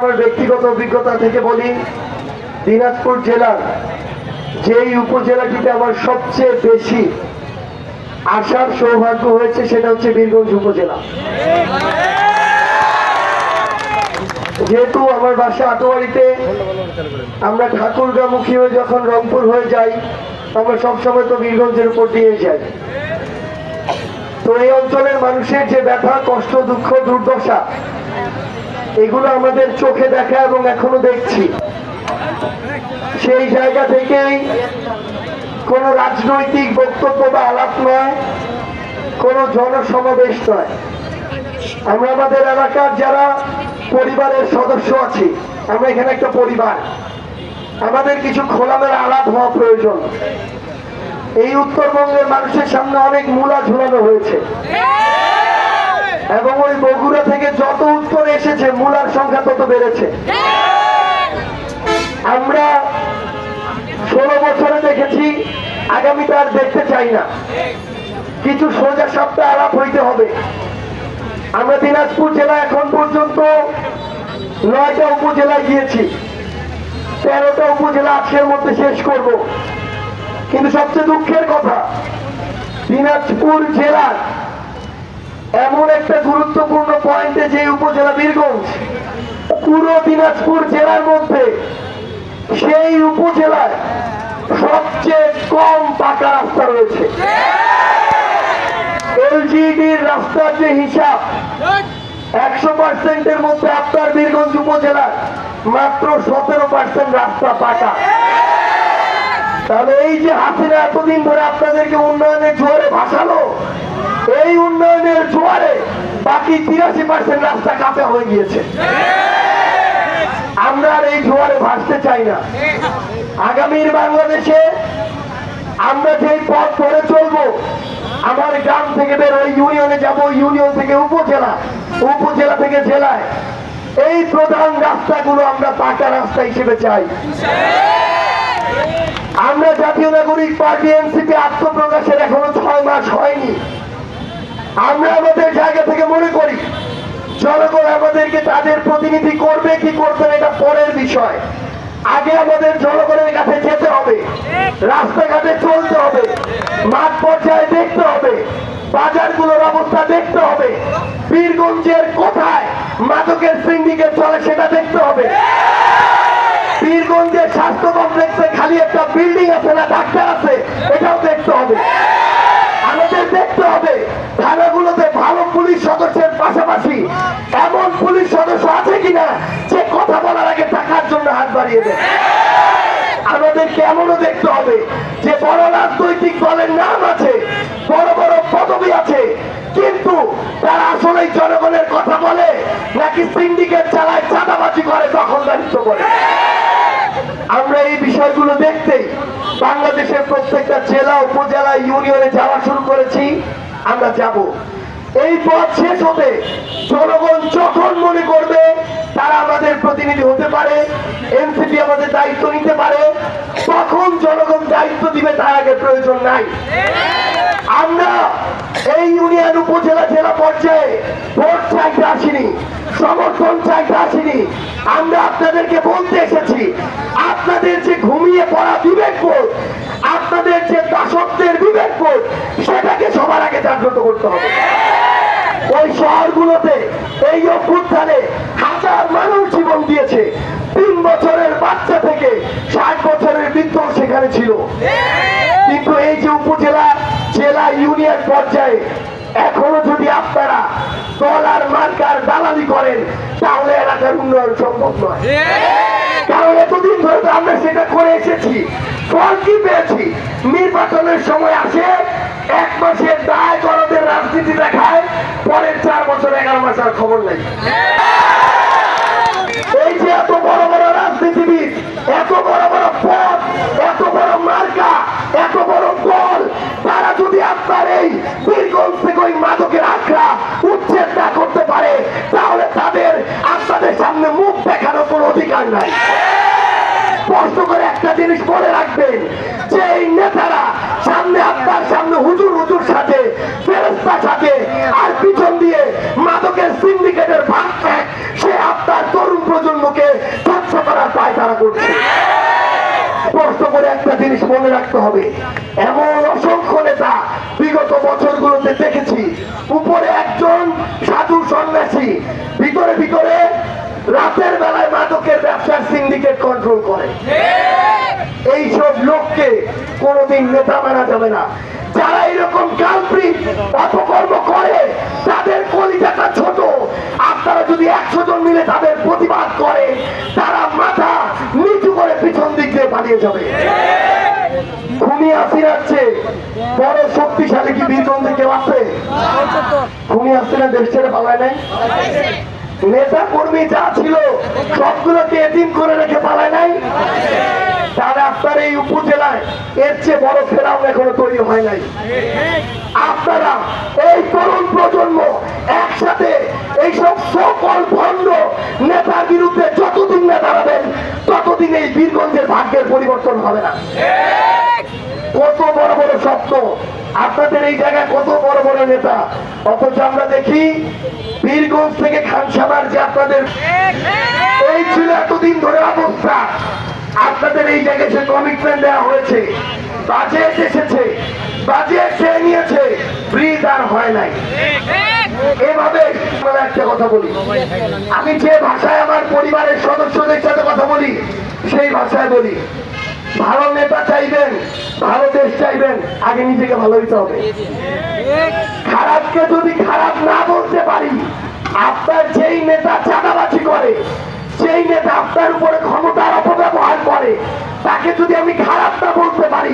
আমার ব্যক্তিগত অভিজ্ঞতা থেকে বলি, দিনাজপুর জেলার যেই উপজেলাটিতে আমার সবচেয়ে বেশি আসার সৌভাগ্য হয়েছে সেটা হচ্ছে বীরগঞ্জ উপজেলা। যেহেতু আমার বাসা আটোয়ারিতে, আমরা ঠাকুরগাঁমুখী হয়ে যখন রংপুর হয়ে যাই আমরা সবসময় তো বীরগঞ্জের উপর দিয়ে যাই। তো এই অঞ্চলের মানুষের যে ব্যথা, কষ্ট, দুঃখ, দুর্দশা এগুলো আমাদের চোখে দেখা এবং এখনো দেখছি। সেই জায়গা থেকেই কোনো রাজনৈতিক বক্তব্য বা আলাপ নয়, কোনো জনসমাবেশ নয়, আমরা আমাদের এলাকার যারা পরিবারের সদস্য আছি, আমরা এখানে একটা পরিবার, আমাদের কিছু খোলামেলা আলাপ হওয়া প্রয়োজন। এই উত্তরবঙ্গের মানুষের সামনে অনেক মূলা ঝুলানো হয়েছে এবং ওই বগুড়া থেকে যত উত্তরে এসেছে মূলার সংখ্যা তত বেড়েছে। আমরা 16 বছরে দেখেছি, আগামীতে আর দেখতে চাই না। কিছু সোজা সাপটা আলাপ হইতে হবে। আমরা দিনাজপুর জেলা এখন পর্যন্ত 9টা উপজেলায় গিয়েছি, 13টা উপজেলা আজকের মধ্যে শেষ করব। কিন্তু সবচেয়ে দুঃখের কথা, দিনাজপুর জেলার এমন একটা গুরুত্বপূর্ণ পয়েন্টে যে উপজেলা বীরগঞ্জ, পুরো দিনাজপুর জেলার মধ্যে সেই উপজেলায় সবচেয়ে কম পাকা রাস্তা রয়েছে। এলজিডির রাস্তার যে হিসাব, 100%-এর মধ্যে আপনার বীরগঞ্জ উপজেলার মাত্র 17% রাস্তা পাকা। তাহলে এই যে হাসিনা এতদিন ধরে আপনাদেরকে উন্নয়নের জোয়ারে ভাসালো, এই উন্নয়নের জোয়ারে বাকি 83% রাস্তা কাঁচা হয়ে গিয়েছে। আমরা আর এই জোয়ারে ভাসতে চাই না। আগামীর বাংলাদেশে আমরা যেই পথ ধরে চলবো, আমার গ্রাম থেকে বের হয়ে ইউনিয়নে যাব, ইউনিয়ন থেকে উপজেলা, উপজেলা থেকে জেলায়, এই প্রধান রাস্তাগুলো আমরা পাকা রাস্তা হিসেবে চাই। আমরা জাতীয় নাগরিক পার্টি এনসিপি আত্মপ্রকাশের এখনো 6 মাস হয়নি। আমরা আমাদের জায়গা থেকে মনে করি জনগণ আমাদেরকে তাদের প্রতিনিধি করবে কি করবে না এটা পরের বিষয়। আগে আমাদের জনগণের কাছে যেতে হবে, রাস্তাঘাটে চলতে হবে, মাঠ পর্যায়ে দেখতে হবে, বাজারগুলোর অবস্থা দেখতে হবে, বীরগঞ্জের কোথায় মাদকের সিন্ডিকেট চলে সেটা দেখতে হবে, বীরগঞ্জের স্বাস্থ্য কমপ্লেক্সে খালি একটা বিল্ডিং আছে না ডাক্তার আছে এটাও দেখতে হবে। আমাদের দেখতে হবে থানাগুলোতে ভালো পুলিশ সদস্যের পাশাপাশি এমন পুলিশ সদস্য আছে কিনা যে কথা বলার আগে টাকার জন্য হাত বাড়িয়ে দেয়। আমাদেরকে এমনও দেখতে হবে যে বড় রাজনৈতিক দলের নাম আছে, বড় বড় পদবি আছে, কিন্তু তারা আসলে জনগণের কথা বলে নাকি সিন্ডিকেট চালায়, চাঁদাবাজি করে, দখলদারিত্ব করে। আমরা এই বিষয়গুলো দেখতেই বাংলাদেশের প্রত্যেকটা জেলা, উপজেলা, ইউনিয়নে যাওয়া শুরু করেছি। আমরা যাব। এই পথ শেষ হতে জনগণ যখন মনে করবে তারা আমাদের প্রতিনিধি হতে পারে, এনসিপি আমাদের দায়িত্ব নিতে পারে, তখন জনগণ দায়িত্ব দিবে, তার আগে প্রয়োজন নাই। আমরা এই ইউনিয়ন, উপজেলা, জেলা পর্যায়ে ভোট চাইতে আসিনি, সমর্থন চাইতে আসিনি। আমরা আপনাদেরকে বলতে এসেছি, আপনাদের যে ঘুমিয়ে পড়া বিবেকবোধ, আপনাদের যে দাসত্বের বিবেকবোধ, সেটাকে সবার আগে জাগ্রত করতে হবে। ওই শহরগুলোতে এই অভ্যুত্থানে হাজার মানুষ জীবন দিয়েছে। 3 বছরের বাচ্চা থেকে 60 বছরের বৃদ্ধ সেখানে ছিল। কিন্তু এই যে উপজেলা, জেলা, ইউনিয়ন পর্যায়ে এখনো যদি আপনারা দল আর মার্কার দালালি করেন তাহলে এলাকার উন্নয়ন সম্ভব নয়। কারণ এতদিন ধরে তো আমরা সেটা করে এসেছি। ফল কি পেয়েছি? নির্বাচনের সময় আসে, 1 মাসের দায় গরদের রাজনীতি দেখায়, পরের 4 বছর 11 মাস আর খবর নেই। এই যে এত বড় বড় রাজনীতিবিদ, এত বড় বড় পদ, এত বড় মার্কা, এত বড় দল, তারা যদি আপনার এই বীরগঞ্জ থেকে ওই মাদকের আখড়া উচ্ছেদ না করতে পারে তাহলে তাদের আপনাদের সামনে মুখ দেখানোর কোনো অধিকার নাই। স্পষ্ট করে একটা জিনিস মনে রাখবেন যে এই নেতারা সামনে আপনার সামনে হুজুর হুজুর সাথে ফেরেশতা সাথে আর পিছন দিয়ে মাদকের সিন্ডিকেটের ভাগ খায়, সে আপনার তরুণ প্রজন্মকে ধ্বংস করার পায়তারা করছে। স্পষ্ট করে একটা জিনিস মনে রাখতে হবে, এমন অসংখ্য নেতা বিগত বছরগুলোতে দেখেছি, উপরে একজন সাধু সন্ন্যাসী, ভিতরে ভিতরে রাতের বেলায় মাদকের ব্যবসার সিন্ডিকেট কন্ট্রোল করে। এইসব লোককে কোনোদিন নেতা মানা যাবে না। যারা এরকম কালপ্রিট অপকর্ম করে তাদের কলিজাটা ছোট। আপনারা যদি 100 জন মিলে তাদের প্রতিবাদ করে, তারা মাথা নিচু করে পিছন দিক দিয়ে পালিয়ে যাবে। খুনি হাসিনার চেয়ে বড় শক্তিশালী কি বীরগঞ্জে কেউ আছে? খুনি হাসিনা দেশ ছেড়ে পালায় নাই? নেতা কর্মী যা ছিল সবগুলোকে এতিম করে রেখে পালায় নাই? তাহলে আপনার এই উপজেলায় এর চেয়ে বড় ফেরাউন এখনো তৈরি হয় নাই। আপনারা এই তরুণ প্রজন্ম একসাথে এইসব সকল ভণ্ড নেতার বিরুদ্ধে যতদিন না দাঁড়াবেন, ততদিন এই বীরগঞ্জের ভাগ্যের পরিবর্তন হবে না। কত বড় বড় স্বপ্ন আপনাদের এই জায়গায়, কত বড় বড় নেতা, অথচ আমরা দেখি বীরগঞ্জ থেকে খানসামার যে আপনাদের এই ছিল এতদিন ধরে অবস্থা, আপনাদের এই জায়গায় সে কমিটমেন্ট দেওয়া হয়েছে, বাজেট এসেছে, বাজেট খেয়ে নিয়েছে, ব্রিজ আর হয় নাই। এভাবে একটা কথা বলি, আমি যে ভাষায় আমার পরিবারের সদস্যদের সাথে কথা বলি সেই ভাষায় বলি, ভালো নেতা চাইবেন, ভালো দেশ চাইবেন, আগে নিজেকে ভালো হইতে হবে। খারাপকে যদি খারাপ না বলতে পারি, আপনার যেই নেতা চাঁদাবাজি করে, যেই নেতা আপনার উপরে ক্ষমতার অপব্যবহার করে, তাকে যদি আমি খারাপ না বলতে পারি,